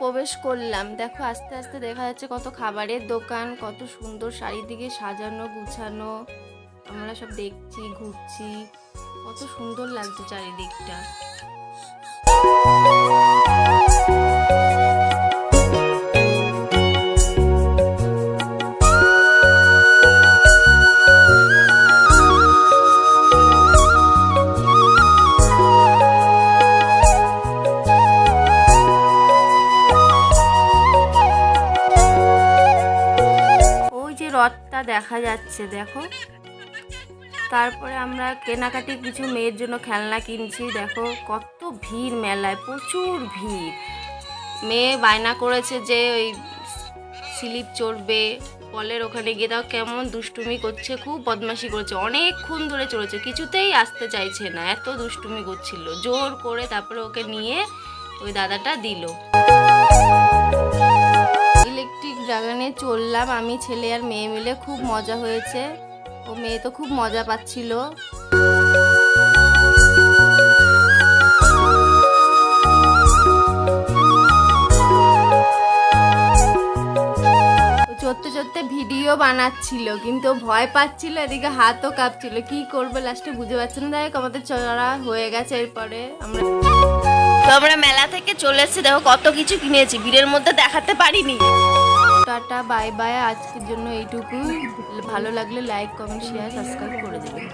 প্রবেশ করলাম। দেখো আস্তে আস্তে দেখা যাচ্ছে কত খাবারের দোকান, কত সুন্দর চারিদিকে সাজানো গুছানো। আমরা সব দেখছি, ঘুরছি, কত সুন্দর লাগছে চারিদিকটা। রথটা দেখা যাচ্ছে দেখো। তারপরে আমরা কেনাকাটি কিছু মেয়ের জন্য খেলনা কিনছি। দেখো কত ভিড় মেলায়, প্রচুর ভিড়। মেয়ে বায়না করেছে যে ওই স্লিপ চড়বে, কলের ওখানে গিয়ে দাও, কেমন দুষ্টুমি করছে, খুব বদমাশি করছে, অনেকক্ষণ ধরে চড়েছে, কিছুতেই আসতে চাইছে না, এত দুষ্টুমি করছিল। জোর করে তারপরে ওকে নিয়ে ওই দাদাটা দিল। ইলেকট্রিক ড্রাগনে চললাম আমি, ছেলে আর মেয়ে মিলে, খুব মজা হয়েছে। ও মেয়ে তো খুব মজা পাচ্ছিল। চড়তে চড়তে ভিডিও বানাচ্ছিল, কিন্তু ভয় পাচ্ছিল, এদিকে হাতও কাঁপছিল, কি করবে লাস্টে বুঝে পাচ্ছে না। দেখ আমাদের চড়া হয়ে গেছে। এরপরে আমরা মেলা থেকে চলে এসেছি। দেখো কত কিছু কিনেছি, ভিড়ের মধ্যে দেখাতে পারিনি। টাটা, বাই বাই, আজকের জন্য এইটুকুই। ভালো লাগলে লাইক, কমেন্ট, শেয়ার, সাবস্ক্রাইব করে দেবেন।